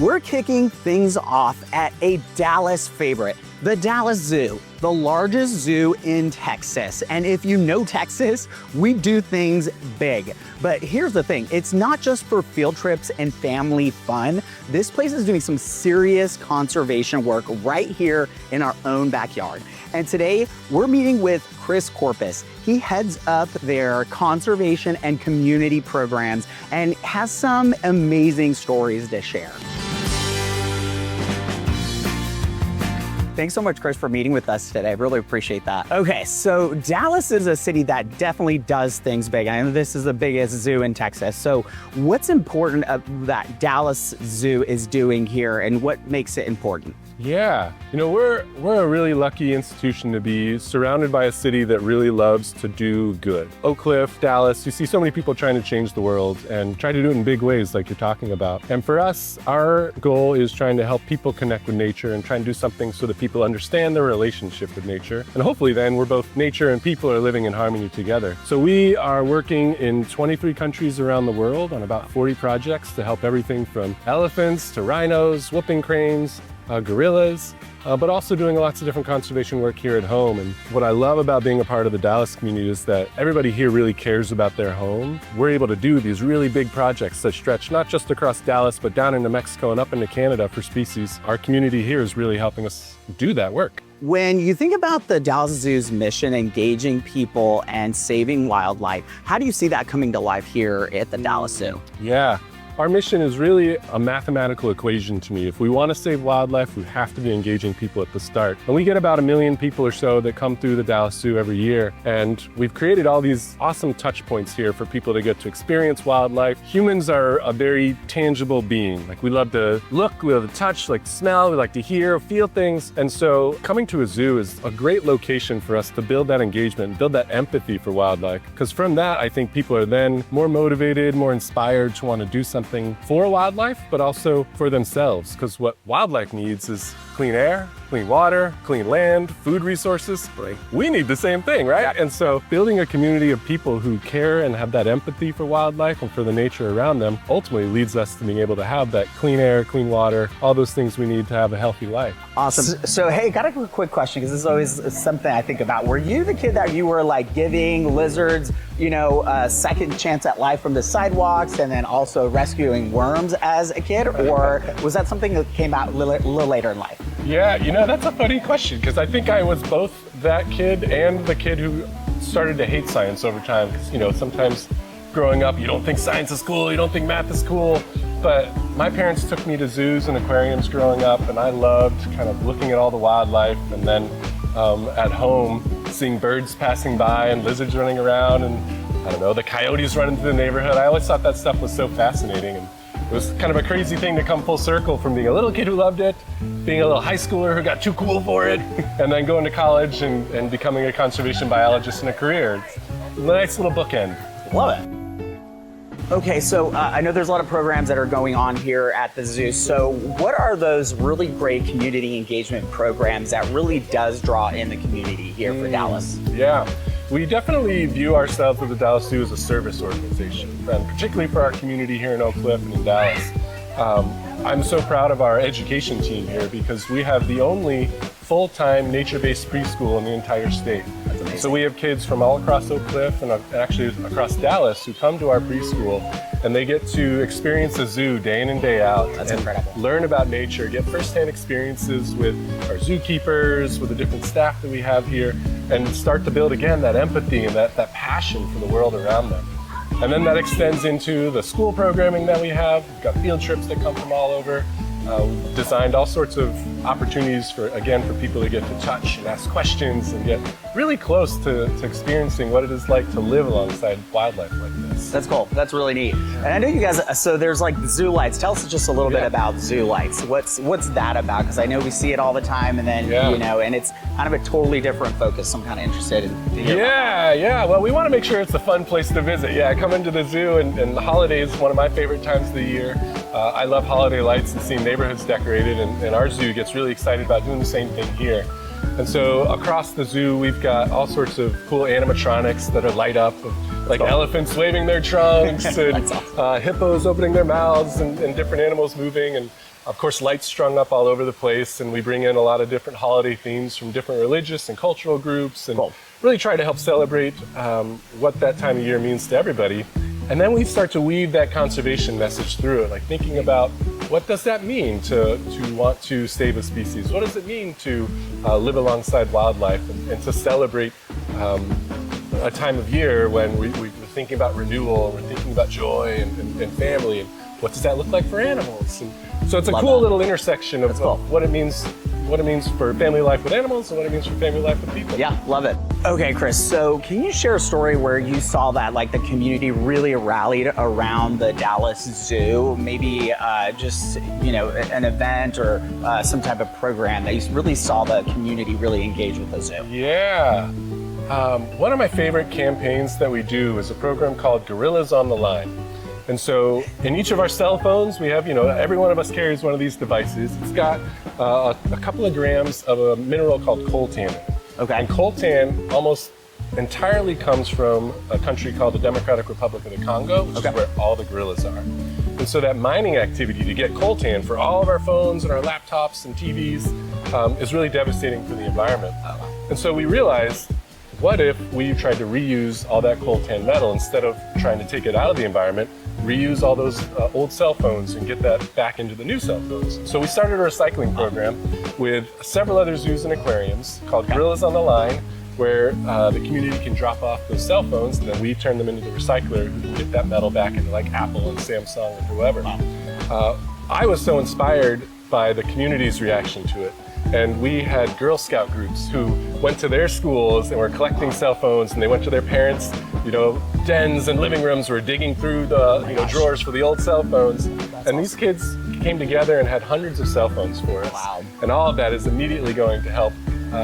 we're kicking things off at a Dallas favorite, the Dallas Zoo, the largest zoo in Texas. And if you know Texas, we do things big. But here's the thing, it's not just for field trips and family fun. This place is doing some serious conservation work right here in our own backyard. And today we're meeting with Chris Corpus. He heads up their conservation and community programs and has some amazing stories to share. Thanks so much, Chris, for meeting with us today. I really appreciate that. Okay, so Dallas is a city that definitely does things big. I know this is the biggest zoo in Texas. So what's important that Dallas Zoo is doing here and what makes it important? Yeah, you know, we're a really lucky institution to be surrounded by a city that really loves to do good. Oak Cliff, Dallas, you see so many people trying to change the world and try to do it in big ways like you're talking about. And for us, our goal is trying to help people connect with nature and try and do something so that people understand their relationship with nature. And hopefully then we're both nature and people are living in harmony together. So we are working in 23 countries around the world on about 40 projects to help everything from elephants to rhinos, whooping cranes, gorillas, but also doing lots of different conservation work here at home. And what I love about being a part of the Dallas community is that everybody here really cares about their home. We're able to do these really big projects that stretch not just across Dallas, but down into Mexico and up into Canada for species. Our community here is really helping us do that work. When you think about the Dallas Zoo's mission, engaging people and saving wildlife, how do you see that coming to life here at the Dallas Zoo? Yeah. Our mission is really a mathematical equation to me. If we want to save wildlife, we have to be engaging people at the start. And we get about 1 million people or so that come through the Dallas Zoo every year. And we've created all these awesome touch points here for people to get to experience wildlife. Humans are a very tangible being. Like we love to look, we love to touch, like smell, we like to hear, feel things. And so coming to a zoo is a great location for us to build that engagement, build that empathy for wildlife. Because from that, I think people are then more motivated, more inspired to want to do something for wildlife, but also for themselves. Because what wildlife needs is clean air, clean water, clean land, food resources. Right. We need the same thing, right? Yeah. And so building a community of people who care and have that empathy for wildlife and for the nature around them ultimately leads us to being able to have that clean air, clean water, all those things we need to have a healthy life. Awesome. So hey, got a quick question, because this is always something I think about. Were you the kid that you were like giving lizards, you know, a second chance at life from the sidewalks and then also rescuing worms as a kid? Or was that something that came out a little later in life? Yeah, you know, that's a funny question, because I think I was both that kid and the kid who started to hate science over time. Because, you know, sometimes growing up, you don't think science is cool, you don't think math is cool. But my parents took me to zoos and aquariums growing up, and I loved kind of looking at all the wildlife, and then at home, seeing birds passing by and lizards running around, and I don't know, the coyotes running through the neighborhood. I always thought that stuff was so fascinating. And it was kind of a crazy thing to come full circle from being a little kid who loved it, being a little high schooler who got too cool for it, and then going to college and becoming a conservation biologist in a career. It's a nice little bookend. Love it. Okay, so I know there's a lot of programs that are going on here at the zoo. So what are those really great community engagement programs that really does draw in the community here for Dallas? Yeah. We definitely view ourselves at the Dallas Zoo as a service organization, and particularly for our community here in Oak Cliff and in Dallas. I'm so proud of our education team here because we have the only full-time nature-based preschool in the entire state. So we have kids from all across Oak Cliff and actually across Dallas who come to our preschool, and they get to experience a zoo day in and day out. That's and incredible. Learn about nature, get firsthand experiences with our zookeepers, with the different staff that we have here, and start to build again that empathy and that passion for the world around them. And then that extends into the school programming that we have. We've got field trips that come from all over. We've designed all sorts of opportunities for people to get to touch and ask questions and get really close to experiencing what it is like to live alongside wildlife like this. That's cool. That's really neat. And I know you guys, so there's like the zoo lights. Tell us just a little bit about zoo lights. What's that about? Because I know we see it all the time, and then, you know, and it's kind of a totally different focus. So I'm kind of interested in to hear about that. Well, we want to make sure it's a fun place to visit. Yeah, come into the zoo, and the holidays is one of my favorite times of the year. I love holiday lights and seeing neighborhoods decorated, and our zoo gets really excited about doing the same thing here. And so across the zoo, we've got all sorts of cool animatronics that are light up, like elephants waving their trunks and hippos opening their mouths and different animals moving. And Of course, lights strung up all over the place, and we bring in a lot of different holiday themes from different religious and cultural groups, and really try to help celebrate what that time of year means to everybody. And then we start to weave that conservation message through it, like thinking about what does that mean to want to save a species? What does it mean to live alongside wildlife and to celebrate a time of year when we're thinking about renewal, we're thinking about joy and family, and what does that look like for animals? And so it's a cool little intersection of what it means for family life with animals and what it means for family life with people. Yeah, love it. Okay, Chris, so can you share a story where you saw that like the community really rallied around the Dallas Zoo? Maybe just, you know, an event or some type of program that you really saw the community really engage with the zoo? Yeah. One of my favorite campaigns that we do is a program called Gorillas on the Line. And so in each of our cell phones, we have, you know, every one of us carries one of these devices. It's got a couple of grams of a mineral called coltan. Okay. And coltan almost entirely comes from a country called the Democratic Republic of the Congo, which is where all the gorillas are. And so that mining activity to get coltan for all of our phones and our laptops and TVs is really devastating for the environment. And so we realized, what if we tried to reuse all that coltan metal instead of trying to take it out of the environment, reuse all those old cell phones and get that back into the new cell phones? So we started a recycling program with several other zoos and aquariums called Gorillas on the Line, where the community can drop off those cell phones and then we turn them into the recycler who can get that metal back into like Apple and Samsung or whoever. I was so inspired by the community's reaction to it. And we had Girl Scout groups who went to their schools and were collecting cell phones, and they went to their parents', you know, dens and living rooms, were digging through the drawers for the old cell phones. And these kids came together and had hundreds of cell phones for us. Wow. And all of that is immediately going to help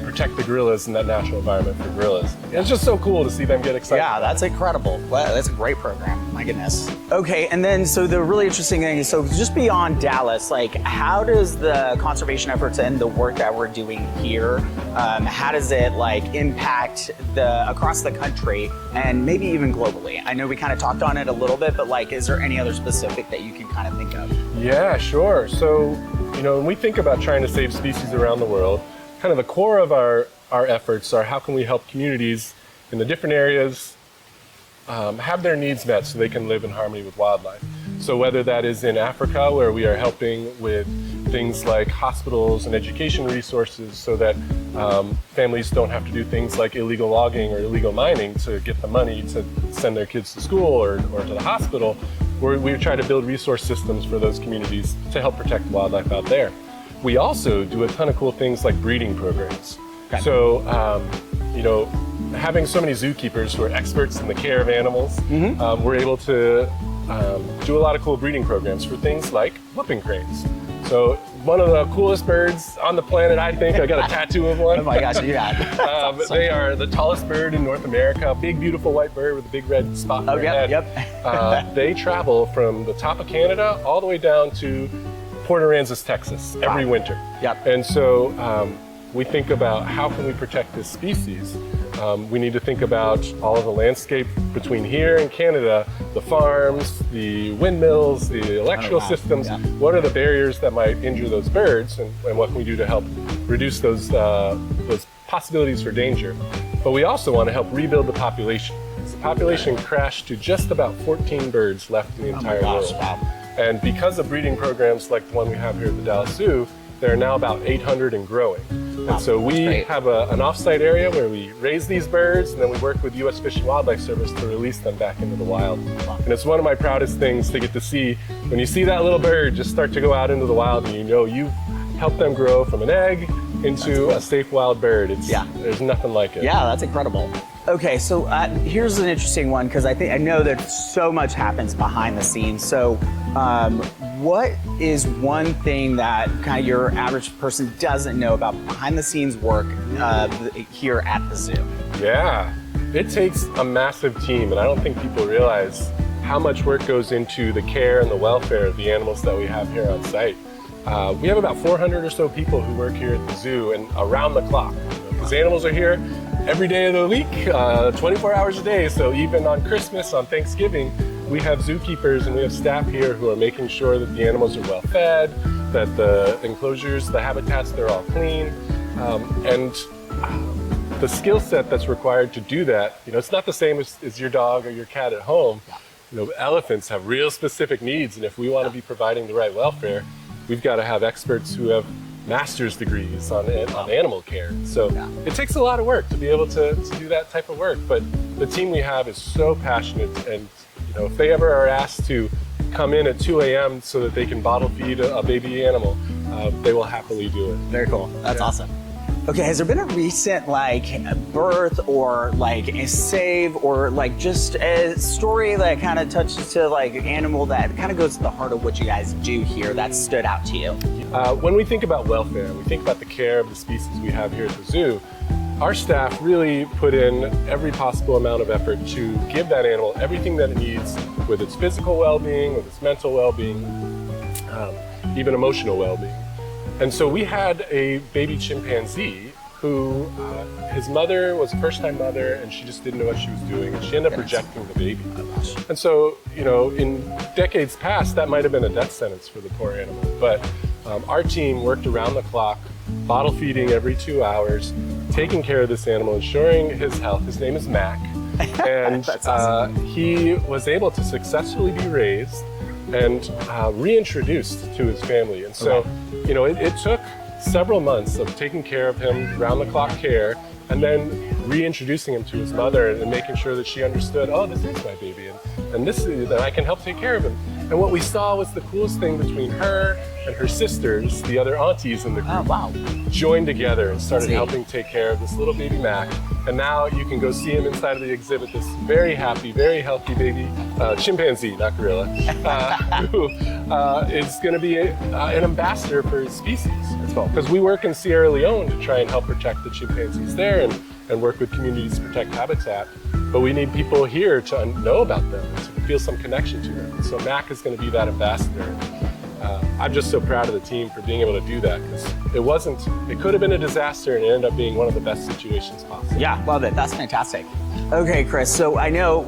protect the gorillas in that natural environment for gorillas. And it's just so cool to see them get excited. Yeah, that's incredible. Wow, that's a great program. My goodness. Okay, and then so the really interesting thing is, so just beyond Dallas, like how does the conservation efforts and the work that we're doing here, how does it like impact across the country and maybe even globally? I know we kind of talked on it a little bit, but like, is there any other specific that you can kind of think of? Yeah, sure. So, you know, when we think about trying to save species around the world, kind of the core of our efforts are how can we help communities in the different areas have their needs met so they can live in harmony with wildlife. So whether that is in Africa, where we are helping with things like hospitals and education resources so that families don't have to do things like illegal logging or illegal mining to get the money to send their kids to school or to the hospital, we try to build resource systems for those communities to help protect wildlife out there. We also do a ton of cool things like breeding programs. Okay. So, you know, having so many zookeepers who are experts in the care of animals, we're able to do a lot of cool breeding programs for things like whooping cranes. So one of the coolest birds on the planet, I think. I got a tattoo of one. Oh my gosh, yeah. Awesome. They are the tallest bird in North America, big, beautiful white bird with a big red spot on their head. They travel from the top of Canada all the way down to Port Aransas, Texas, every winter. Yep. And so we think about how can we protect this species. We need to think about all of the landscape between here and Canada, the farms, the windmills, the electrical systems. Yeah. What are the barriers that might injure those birds, and what can we do to help reduce those possibilities for danger? But we also want to help rebuild the population. The population crashed to just about 14 birds left in the entire world. Wow. And because of breeding programs like the one we have here at the Dallas Zoo, there are now about 800 and growing. And so we have an off-site area where we raise these birds, and then we work with U.S. Fish and Wildlife Service to release them back into the wild. And it's one of my proudest things to get to see. When you see that little bird just start to go out into the wild, and you know you've helped them grow from an egg into a safe wild bird. There's nothing like it. Yeah, that's incredible. Okay, so here's an interesting one, because I know that so much happens behind the scenes. So what is one thing that kind of your average person doesn't know about behind the scenes work here at the zoo? Yeah, it takes a massive team, and I don't think people realize how much work goes into the care and the welfare of the animals that we have here on site. We have about 400 or so people who work here at the zoo and around the clock, because animals are here every day of the week, 24 hours a day. So even on Christmas, on Thanksgiving, we have zookeepers and we have staff here who are making sure that the animals are well fed, that the enclosures, the habitats, they're all clean. And the skill set that's required to do that, it's not the same as your dog or your cat at home. Elephants have real specific needs, and if we want to be providing the right welfare, we've got to have experts who have master's degrees on animal care. So it takes a lot of work to be able to do that type of work, but the team we have is so passionate, and if they ever are asked to come in at 2 a.m. so that they can bottle feed a baby animal, they will happily do it. Very cool. That's awesome. Okay, has there been a recent birth or a save or just a story that kind of touches to animal that kind of goes to the heart of what you guys do here that stood out to you? When we think about welfare, we think about the care of the species we have here at the zoo. Our staff really put in every possible amount of effort to give that animal everything that it needs with its physical well-being, with its mental well-being, even emotional well-being. And so we had a baby chimpanzee who, his mother was a first-time mother, and she just didn't know what she was doing, and she ended up rejecting the baby. And so, in decades past, that might have been a death sentence for the poor animal. But our team worked around the clock, bottle feeding every 2 hours, taking care of this animal, ensuring his health. His name is Mac, and awesome. He was able to successfully be raised and reintroduced to his family. And so, it took several months of taking care of him, round-the-clock care, and then reintroducing him to his mother and making sure that she understood, oh, this is my baby, and this is, that I can help take care of him. And what we saw was the coolest thing between her and her sisters, the other aunties in the group, joined together and started helping take care of this little baby Mac. And now you can go see him inside of the exhibit, this very happy, very healthy baby chimpanzee, not gorilla, who is going to be an ambassador for his species. That's cool. Because we work in Sierra Leone to try and help protect the chimpanzees there and work with communities to protect habitat. But we need people here to know about them and to feel some connection to them. So Mac is going to be that ambassador. I'm just so proud of the team for being able to do that, because it could have been a disaster, and it ended up being one of the best situations possible. Yeah, love it. That's fantastic. Okay, Chris, so I know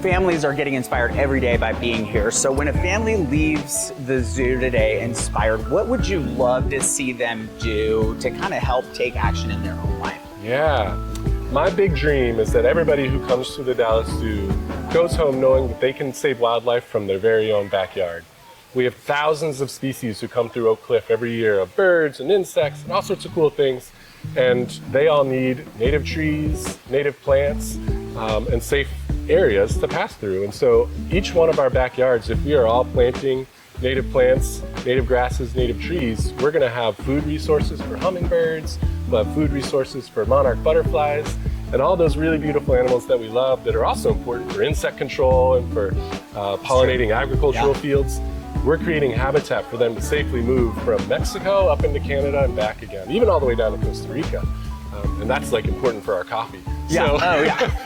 families are getting inspired every day by being here. So when a family leaves the zoo today inspired, what would you love to see them do to kind of help take action in their own life? Yeah. My big dream is that everybody who comes to the Dallas Zoo goes home knowing that they can save wildlife from their very own backyard. We have thousands of species who come through Oak Cliff every year, of birds and insects and all sorts of cool things. And they all need native trees, native plants, and safe areas to pass through. And so each one of our backyards, if we are all planting native plants, native grasses, native trees, we're going to have food resources for hummingbirds, we'll have food resources for monarch butterflies, and all those really beautiful animals that we love that are also important for insect control and for pollinating agricultural fields. We're creating habitat for them to safely move from Mexico up into Canada and back again, even all the way down to Costa Rica. And that's important for our coffee.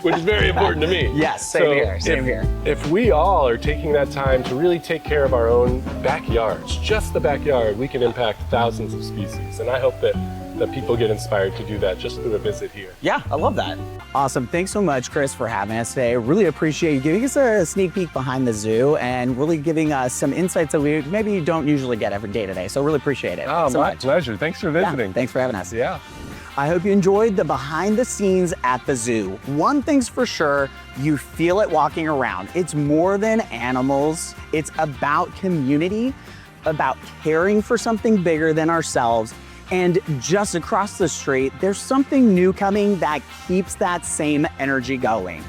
Which is very important to me. Yes, same here. If we all are taking that time to really take care of our own backyards, just the backyard, we can impact thousands of species. And I hope that people get inspired to do that just through a visit here. Yeah, I love that. Awesome. Thanks so much, Chris, for having us today. Really appreciate you giving us a sneak peek behind the zoo and really giving us some insights that we maybe don't usually get every day today. So really appreciate it. Oh, my pleasure. Thanks for visiting. Thanks for having us. Yeah. I hope you enjoyed the behind the scenes at the zoo. One thing's for sure, you feel it walking around. It's more than animals. It's about community, about caring for something bigger than ourselves. And just across the street, there's something new coming that keeps that same energy going.